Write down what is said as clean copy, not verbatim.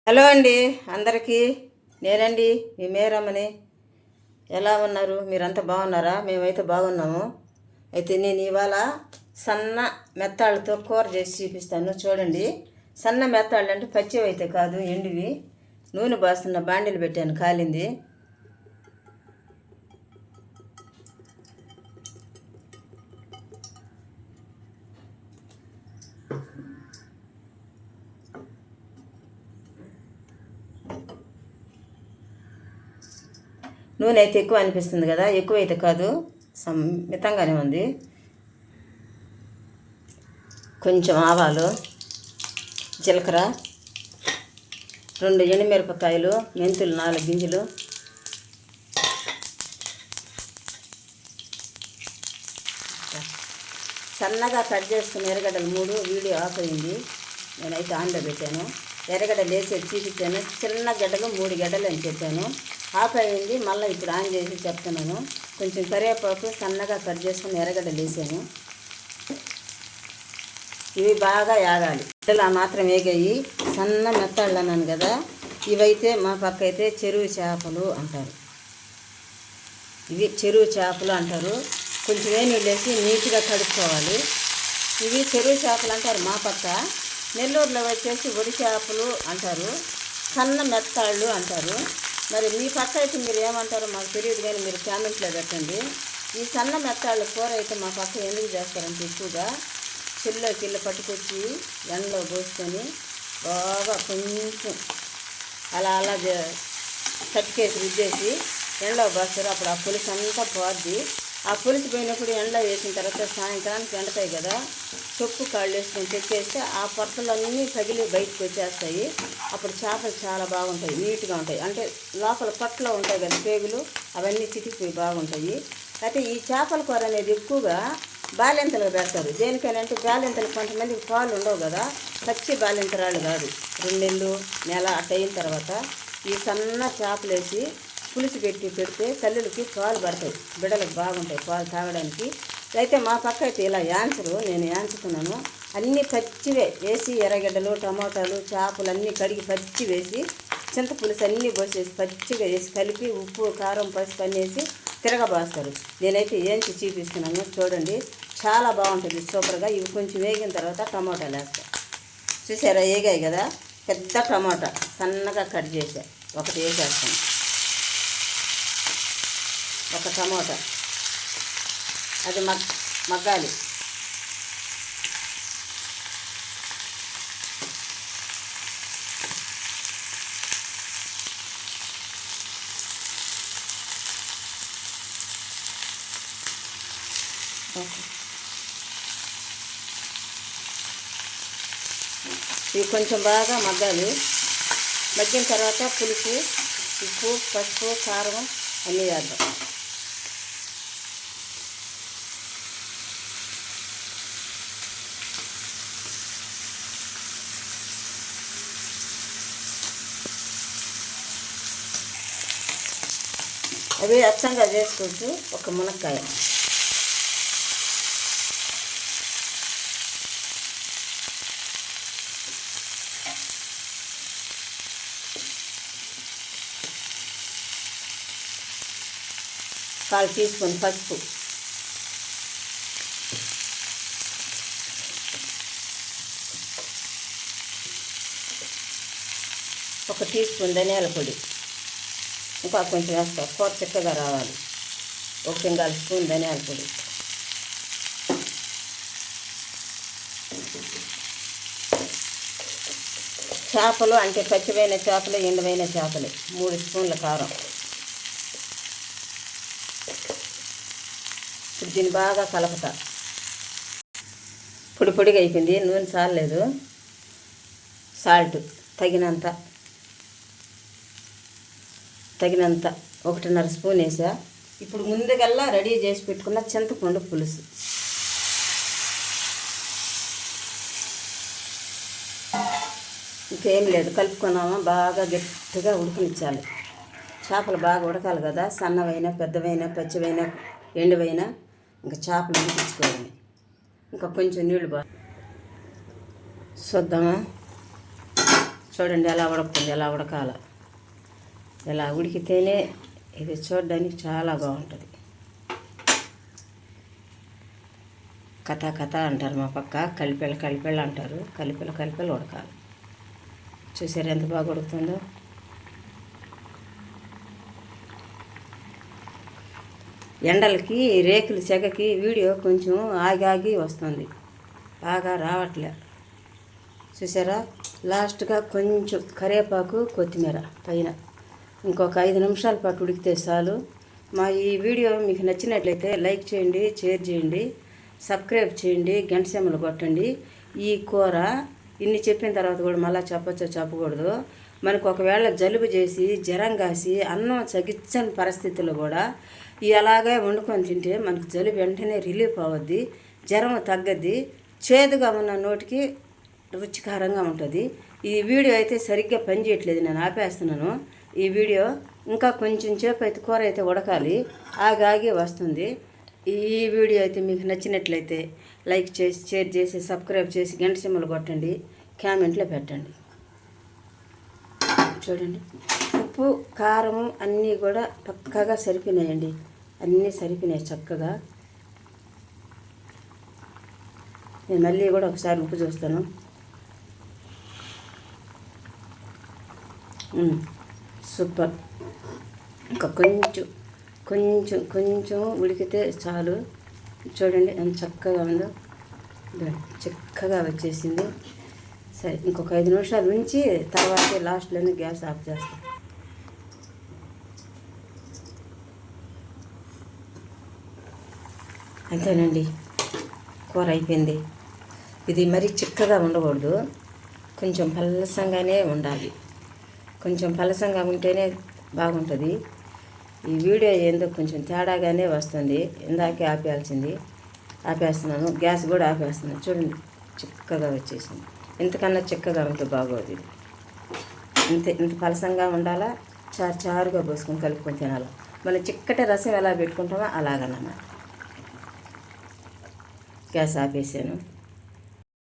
Hello అండి అందరికీ. నేనండి మీ మేరమ్మని. ఎలా ఉన్నారు? మీరంతా బాగున్నారా? మేమైతే బాగున్నాము. అయితే నేను ఇవాళ సన్న మెత్తాళ్ళతో కూర చేసి చూపిస్తాను. చూడండి, సన్న మెత్తాళ్ళు అంటే పచ్చివి అయితే కాదు, ఎండివి. నూనె బాస్తున్న బాండీలు పెట్టాను, కాలింది. నూనె అయితే ఎక్కువ అనిపిస్తుంది కదా, ఎక్కువ అయితే కాదు, మితంగానే ఉంది. కొంచెం ఆవాలు, జీలకర్ర, 2 ఎండుమిరపకాయలు, మెంతులు 4 గింజలు, సన్నగా కట్ చేసుకున్న ఎర్రగడ్డలు 3. వీడియో ఆఫ్ అయింది, నేనైతే ఆన్లో పెట్టాను. ఎర్రగడ్డలు వేసి చూపించాను. చిన్న గడ్డలు 3 గడ్డలు అని చెప్పాను. ఆఫ్ అయింది, మళ్ళీ ఇప్పుడు ఆన్ చేసి చెప్తున్నాను. కొంచెం కరివేపాకు సన్నగా కట్ చేసుకుని ఎర్రగడ్డలు వేసాను. ఇవి బాగా యాగాలి. ఇలా మాత్రం వేగాయి. సన్న మెత్తాళ్ళు అన్నాను కదా, ఇవైతే మా పక్క అయితే చెరువు చేపలు అంటారు. ఇవి చెరువు చేపలు అంటారు. కొంచెం నీళ్ళు వేసి నీట్గా కడుక్కోవాలి. ఇవి చెరువు చేపలు అంటారు మా పక్క. నెల్లూరులో వచ్చేసి ఒడి చేపలు అంటారు, సన్న మెత్తాళ్ళు అంటారు. మరి మీ పక్క అయితే మీరు ఏమంటారో మాకు తెలియదు, కానీ మీరు కామెంట్లో పెట్టండి. ఈ సన్న మెత్తాళ్ళు కూర అయితే మా పక్క ఎందుకు చేస్తారంటే, ఎక్కువగా చెల్లోకి ఇల్లు పట్టుకొచ్చి ఎండలో పోసుకొని బాగా కొంచెం అలా కట్టికేసి రుద్దేసి ఎండలో పోస్తారు. అప్పుడు ఆ పులుసు అంతా పోద్ది. ఆ పులుసు పోయినప్పుడు ఎండలో వేసిన తర్వాత సాయంత్రానికి ఎండతాయి కదా, చొప్పు కాళ్ళు వేసుకొని చెక్కేస్తే ఆ పొట్టలన్నీ పగిలి బయటకు వచ్చేస్తాయి. అప్పుడు చేపలు చాలా బాగుంటాయి, నీట్గా ఉంటాయి. అంటే లోపల పొట్టలో ఉంటాయి కదా పేగులు, అవన్నీ చితికిపోయి బాగుంటాయి. అయితే ఈ చేపల కూర అనేది ఎక్కువగా బాలింతలు పెడతారు. దేనికైనా బాలింతలు కొంతమందికి పాలు ఉండవు కదా, పచ్చి బాలింతరాళ్ళు కాదు, 2 నెలలు నెల అట్ట అయిన తర్వాత ఈ సన్న చేపలు వేసి పులుసు పెడితే తల్లులకి పాలు పడతాయి, బిడ్డలకు బాగుంటాయి పాలు తాగడానికి. అయితే మా పక్క అయితే ఇలా యాంచరు, నేను యాంచుకున్నాను. అన్నీ పచ్చివే వేసి ఎర్రగడ్డలు, టమోటాలు, చేపలు అన్నీ కడిగి పచ్చి వేసి చింతపులుసు అన్నీ పోసేసి పచ్చిగా వేసి కలిపి ఉప్పు కారం పసుపు అన్నీ వేసి తిరగబాస్తారు. నేనైతే ఏంచి చూపిస్తున్నాను, చూడండి, చాలా బాగుంటుంది, సూపర్గా. ఇవి కొంచెం వేగిన తర్వాత టమోటాలు వేస్తాను. చూసారా, వేగాయి కదా. పెద్ద టమోటా సన్నగా కట్ చేసా, ఒకటి వేసేస్తాను. ఒక టమోటా అది మగ్గాలి. ఇవి కొంచెం బాగా మగ్గాలి. మగ్గిన తర్వాత పులుసు, ఉప్పు, పసుపు, కారం అన్నీ వేద్దాం. అవి అచ్చంగా చేసుకోవచ్చు. ఒక మునక్కాయ, కాల్ టీ స్పూన్ పసుపు, ఒక టీ స్పూన్ ధనియాల పొడి, ఇంకా కొంచెం వేస్తా కూర చిక్కగా రావాలి. 1.5 స్పూన్ ధనియాల పొడి, చేపలు అంటే పచ్చివైన చేపలు, ఎండువైన చేపలు 3 స్పూన్ల కారం. ఇప్పుడు దీన్ని బాగా కలపతా. పొడిగా అయిపోయింది, నూనె చాలలేదు. సాల్ట్ తగినంత 1.5 స్పూన్ వేసా. ఇప్పుడు ముందుగల్లా రెడీ చేసి పెట్టుకున్న చింతపండు పులుసు, ఇంకేం లేదు, కలుపుకున్నామా బాగా గట్టిగా ఉడికించాలి. చేపలు బాగా ఉడకాలి కదా, సన్నవైనా పెద్దవైనా పచ్చివైనా ఎండువైనా ఇంకా చేపలు ఉడికించుకోవాలి. ఇంకా కొంచెం నీళ్ళు బాగా చూద్దామా. చూడండి ఎలా ఉడుకుతుంది, ఎలా ఉడకాల. ఇలా ఉడికితేనే ఇది చూడడానికి చాలా బాగుంటుంది. కథ కథ అంటారు మా పక్క, కలిపెళ్ళ అంటారు. కలిపెళ్ళ ఉడకాలి. చూసారు ఎంత బాగా ఉడుకుతుందో. ఎండలకి రేకుల సెగకి వీడియో కొంచెం ఆగి వస్తుంది, బాగా రావట్లే. చూసారా, లాస్ట్గా కొంచెం కరివేపాకు, కొత్తిమీర పైన. ఇంకొక 5 నిమిషాల పాటు ఉడికితే చాలు. మా ఈ వీడియో మీకు నచ్చినట్లయితే లైక్ చేయండి, షేర్ చేయండి, సబ్స్క్రైబ్ చేయండి, గంట సింబల్ కొట్టండి. ఈ కూర ఇన్ని చెప్పిన తర్వాత కూడా మళ్ళీ చెప్పచ్చో చెప్పకూడదు. మనకు ఒకవేళ జలుబు చేసి జ్వరం కాసి అన్నం చగిచ్చని పరిస్థితుల్లో కూడా అలాగే వండుకొని తింటే మనకు జలుబు వెంటనే రిలీఫ్ అవుద్ది, జ్వరం తగ్గద్ది, చేదుగా ఉన్న నోటికి రుచికరంగా ఉంటుంది. ఈ వీడియో అయితే సరిగ్గా పనిచేయట్లేదు, నేను ఆపేస్తున్నాను. ఈ వీడియో ఇంకా కొంచెం సేపు అయితే కూర అయితే ఉడకాలి, ఆగి వస్తుంది. ఈ వీడియో అయితే మీకు నచ్చినట్లయితే లైక్ చేసి, షేర్ చేసి, సబ్స్క్రైబ్ చేసి, గంట సింబల్ కొట్టండి, కామెంట్లో పెట్టండి. చూడండి, ఉప్పు కారము అన్నీ కూడా పక్కగా సరిపోయినాయండి, అన్నీ సరిపోయినాయి చక్కగా. నేను మళ్ళీ కూడా ఒకసారి ఉప్పు చూస్తాను. సూపర్. ఇంకా కొంచెం ఉడికితే చాలు. చూడండి ఎంత చక్కగా ఉందో, చక్కగా వచ్చేసింది. సరే, ఇంకొక 5 నిమిషాలు ఉంచి తర్వాత లాస్ట్లోనే గ్యాస్ ఆఫ్ చేస్తాం. అంతేనండి, కూర అయిపోయింది. ఇది మరీ చిక్కగా ఉండకూడదు, కొంచెం పలసంగానే ఉండాలి. కొంచెం పలసంగా ఉంటేనే బాగుంటుంది. ఈ వీడియో ఏందో కొంచెం తేడాగానే వస్తుంది, ఇందాకే ఆపేస్తున్నాను, గ్యాస్ కూడా ఆపేస్తున్నాను. చూడండి చిక్కగా వచ్చేసింది. ఇంతకన్నా చిక్కగా ఉంటే బాగోదు. ఇది ఇంత పలసంగా ఉండాలా, చారుగా పోసుకొని కలుపుకొని తినాలి. మనం చిక్కటి రసం ఎలా పెట్టుకుంటామో అలాగన్నమాట. గ్యాస్ ఆపేసాను.